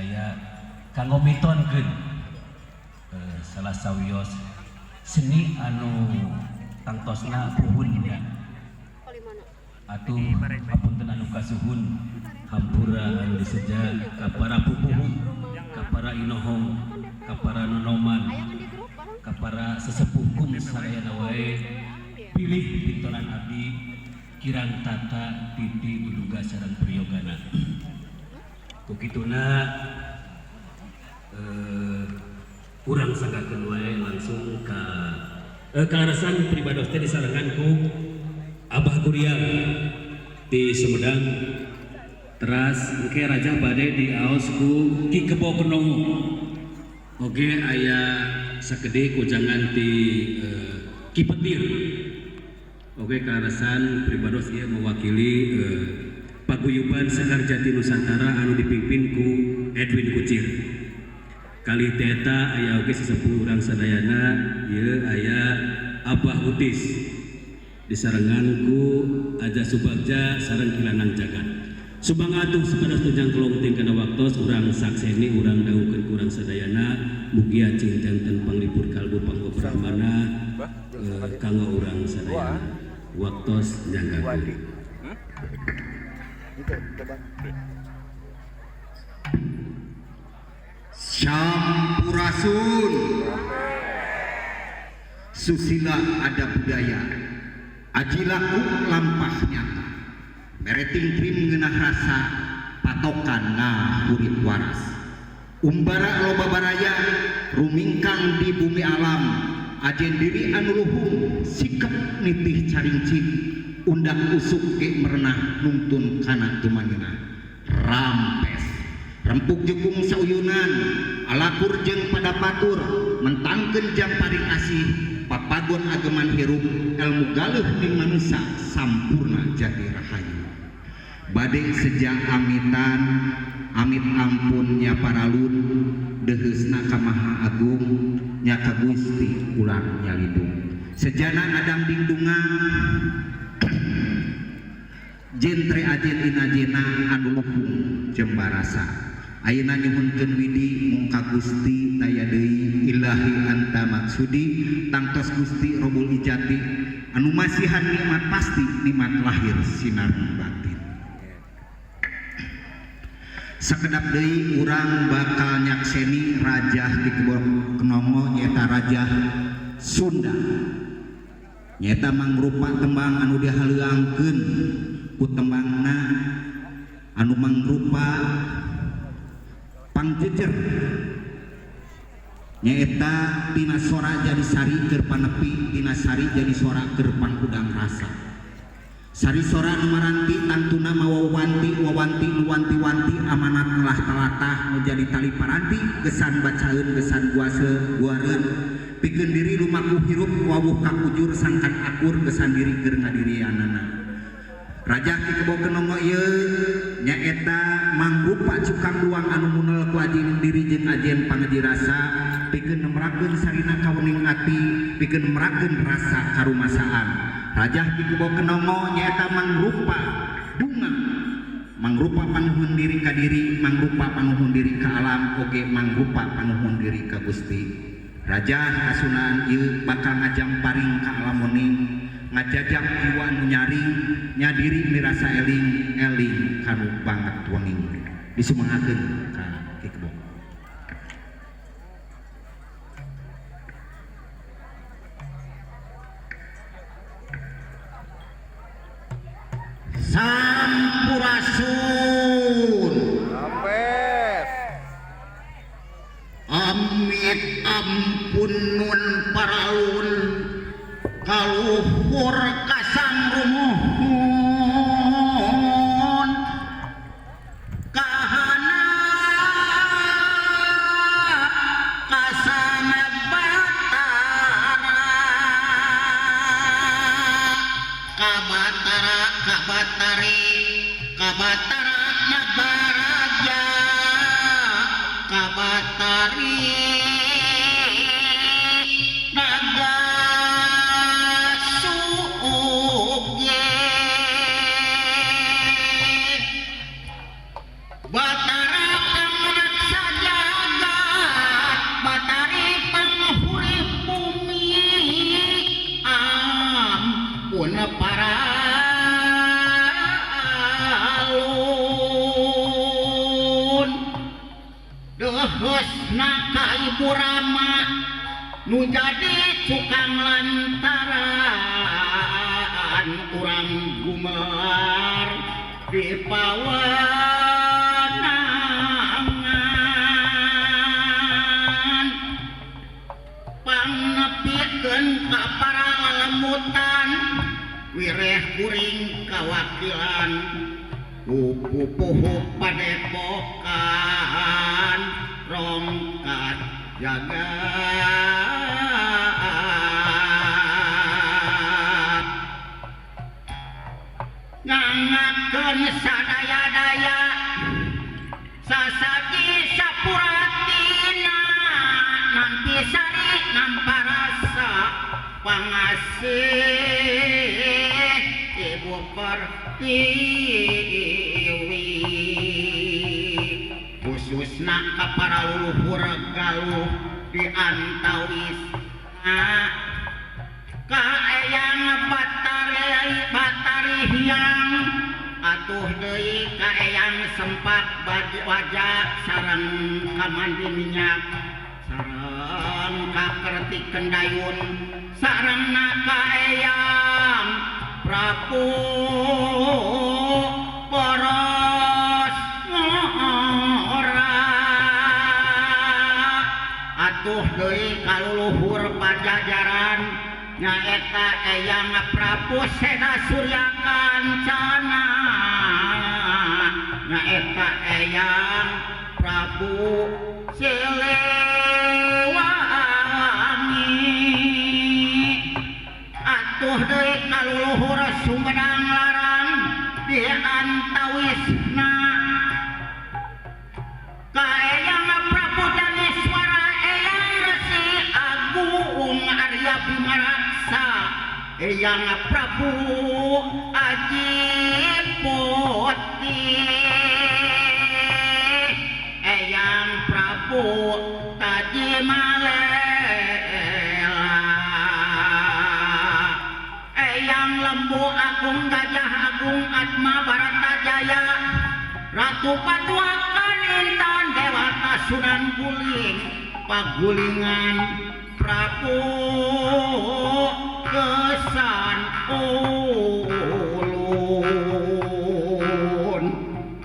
sadaya kanggo mitonkeun salah sawios seni anu tangtosna puhunnya atuh apunten anu kasuhun hampura anu diseja ka para pupuh ka para inohong ka para nonoman ka para sesepuh kum sadayana wae pilih pintonan abdi kirang tata titi uduga sareng priyogana kukituna urang sanggakeun wae langsung ka karasan pribados teh disarengan ku Abah Kuriang di Sumedang teras engke raja bade diaos ku Ki Kebo Kenongo oge aya sakede kujangan ti Ki Petir oge karasan pribados ieu mewakili paguyuban Sekar Jati Nusantara anu dipimpin ku Edwin Kucir kali teta aya oge sesepuh urang sadayana ieu aya Abah Utis disarengan ku Aja Subagja sareng Kilanang Jagat subang atuh sapados tujang kelongting kana waktos urang sakseni urang dawuhkeun ku urang sadayana mugia cinten panglipur kalbu panggobrahmana kanggo urang sadayana waktos njanggakeun Sampurasun susila ada budaya aji laku lampah nyata mereting krim ngeunah rasa patokan ngahurip waras umbara loba baraya rumingkang di bumi alam ajen diri anu luhung sikep nitih carincik undang usuk ge merenah nuntun kana tumanina rampes rempuk jukung sauyunan alakur jeung pada patur mentangkeun jam paring asih papagon ageman hirup ilmu galuh ning manusia sampurna jadi rahayu bade sejak amitan amit ampun nya paralun deheusna ka Maha Agung nya ka Gusti ulang nyalidung sejana adang dingdungan jentre ajen inajena anu luhung jembarasa ayeuna nyuhunkeun widi mung ka Gusti daya deui ilahi anta maksudi tangtos Gusti robul ijati anu masihan nikmat pasti nikmat lahir sinar batin sakedap deui urang bakal nyakseni raja di Kebo Kenongo nyaeta raja Sunda nyaeta mangrupa tembang anu dihaleuangkeun ku tembangna anu mangrupa pangjejer nyaeta tina sora jadi sari keur panepi tina sari jadi sora keur pangudang rasa sari sora nu maranti tantuna mawawanti wawanti nuwanti-wanti amanat melah talatah nu jadi tali paranti gesan bacaeun gesan guase guareun pikeun diri lumaku hirup wawuh kakujur sangkan akur gesan diri keur ngadirianana Raja Ki Kebo Kenongo ieu nyaeta mangrupa cukang luang anu munel ku aji diri jeung ajen pangaji rasa pikeun nemrakeun sarina kawening ati pikeun nemrakeun rasa karumasaan Raja Ki Kebo Kenongo nyaeta mangrupa bunga mangrupa panuhun diri ka diri mangrupa panuhun diri ka alam oge mangrupa panuhun diri ka Gusti Raja kasunaan ieu bakal ngajang paring ka alamuning ngajajak jiwa nu nyaring nyadiri mirasa eling eling kanu banget wening disumangakeun ka Ki Kebo Sampurasun amit ampun nun paralun kaluhur kasang rumuhun kahana kasana batara kabatari kabatara nabaraja kabatari Batara deusna ka Ibu Rama nu jadi cukang lantaran urang gumelar di pawenangan panepikeun ka para lelemutan wireh kuring kawakilan pupuh padepokan rongkat jagat ngangatkeun sadaya-daya sasaji sapuratina nanti sari nampa rasa pangasih Ibu Pertiwi khususna ka para luluhur galuh di antawisna ka eyang batari hiang atuh deui ka eyang sempak wajah sareng kamandi minyak sareng ka kerti kendayun sarengna ka eyang Prabu poros ngora atuh deui kaluluhur pajajaran nyaeta eyang Prabu Seda Surya Kancana nyaeta eyang Prabu Siliwangi atuh deui kaluluhur Sumedang Larang di antawisna ka eyang Prabu Daniswara eyang Resi Agung Arya Bimaraksa eyang Prabu Ajiputih eyang Prabu Tajimalela eyang Lembu Agung Gajah Agung Atma Baratajaya Ratu Patuakan Intan Dewata Sunan Guling Pagulingan Prabu Kesan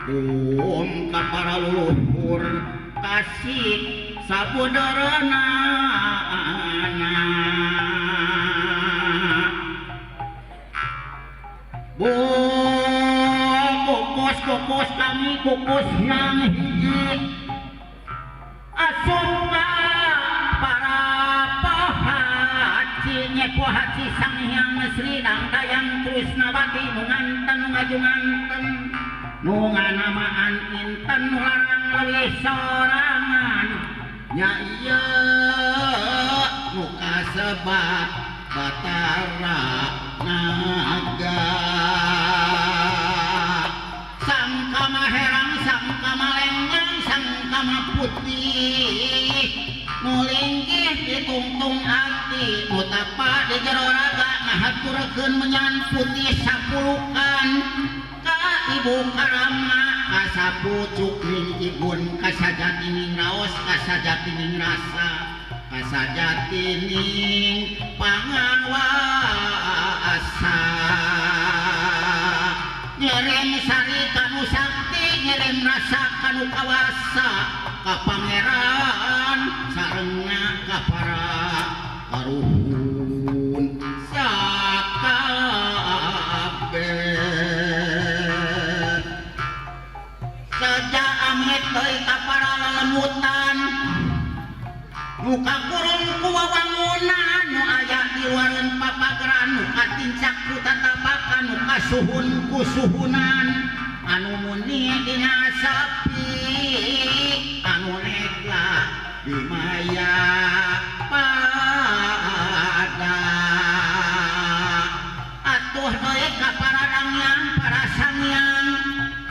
Ulun ka para luluhur kasih sabudareuna kukus kami kukus yang hiji asupa para pohaci nyepohaci sang hyang Sri Dangdayang Trusnawati nunganten ngajunganten nunganamaan inten larang leuwih sorangan nya ieu nu kasebat Batara Naga sangka maherang sangka malengleng sangka putih nu linggih ditungtung ati nu tapa di jero raga ngahaturkeun menyan putih sapulukan ka Ibu Karama kasapucuk ning ibun kasajati ning raos kasajati ning rasa kasajati ning pangawasa ngirim sari kanu sakti ngirim rasa kanu kawasa ka pangeran sarengna ka para karuhun sakabeh saja amit deui ka para lelemutan nu kakurung ku wawangunan nu aya di luareun papageran nu katincak ku tatapakan nu kasuhun ku suhunan anu muni dina sapi anu negla di maya pada atuh deui ka